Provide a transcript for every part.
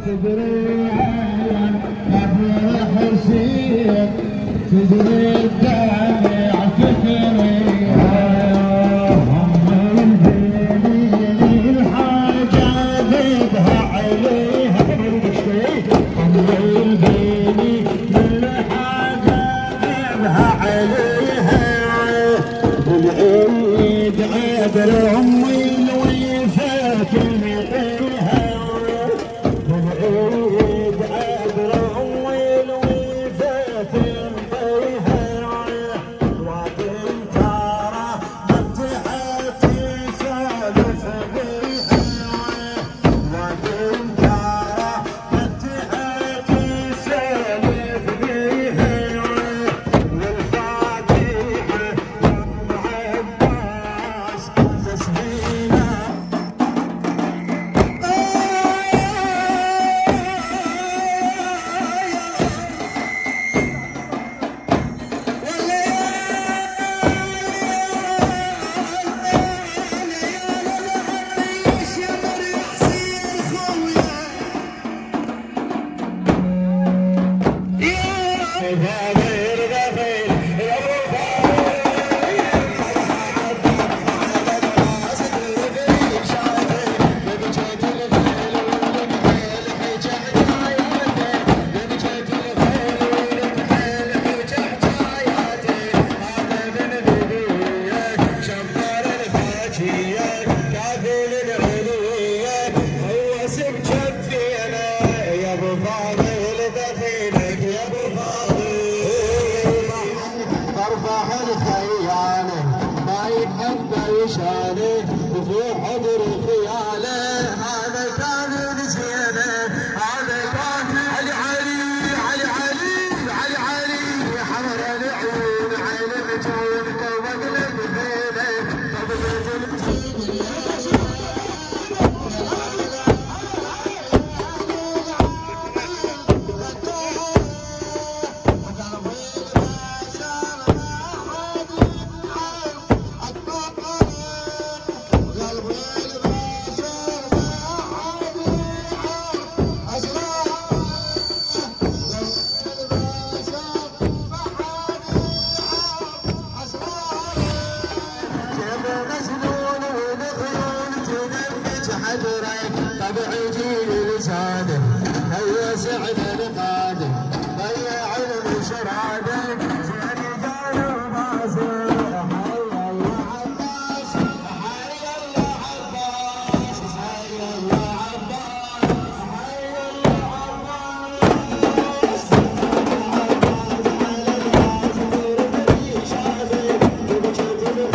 تدري قبل الحسين تدري الدمع فكري هم البيني الحاجة ذبها عليها هم البيني الحاجة ذبها عليها العيد عبر أمي الوفاة نقيها العيد عبر أمي الوفاة نقيها وإن ترى فتحتي سالف بيها وإن ترى فتحتي سالف بيها والفاتحة وفي حضر خياله هذا كان نسيانه هذا كان علي علي علي علي علي علي حمر العيون عين الجون قلبك لبينه طبع يجيني لسانه هيا سعد القادم ضيع علم شراده زين قالوا باسل حي الله عباس حي الله عباس حي الله عباس حي الله عباس على الراس تربي شافي وبجد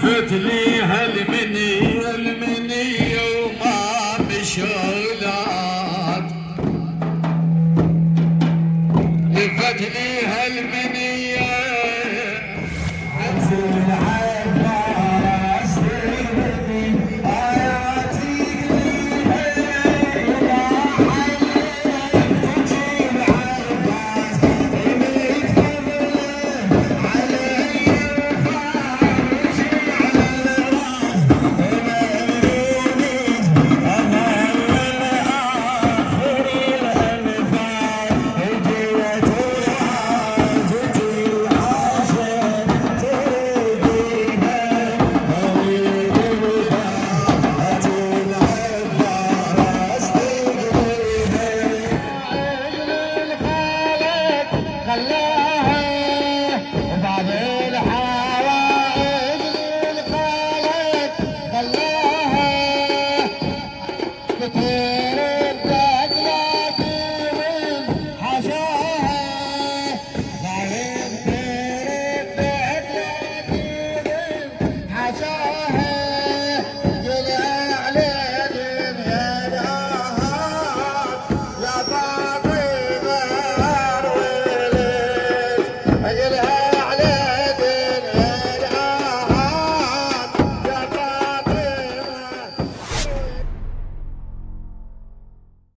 لفت ليها المنية وما مشولات لفت ليها المنية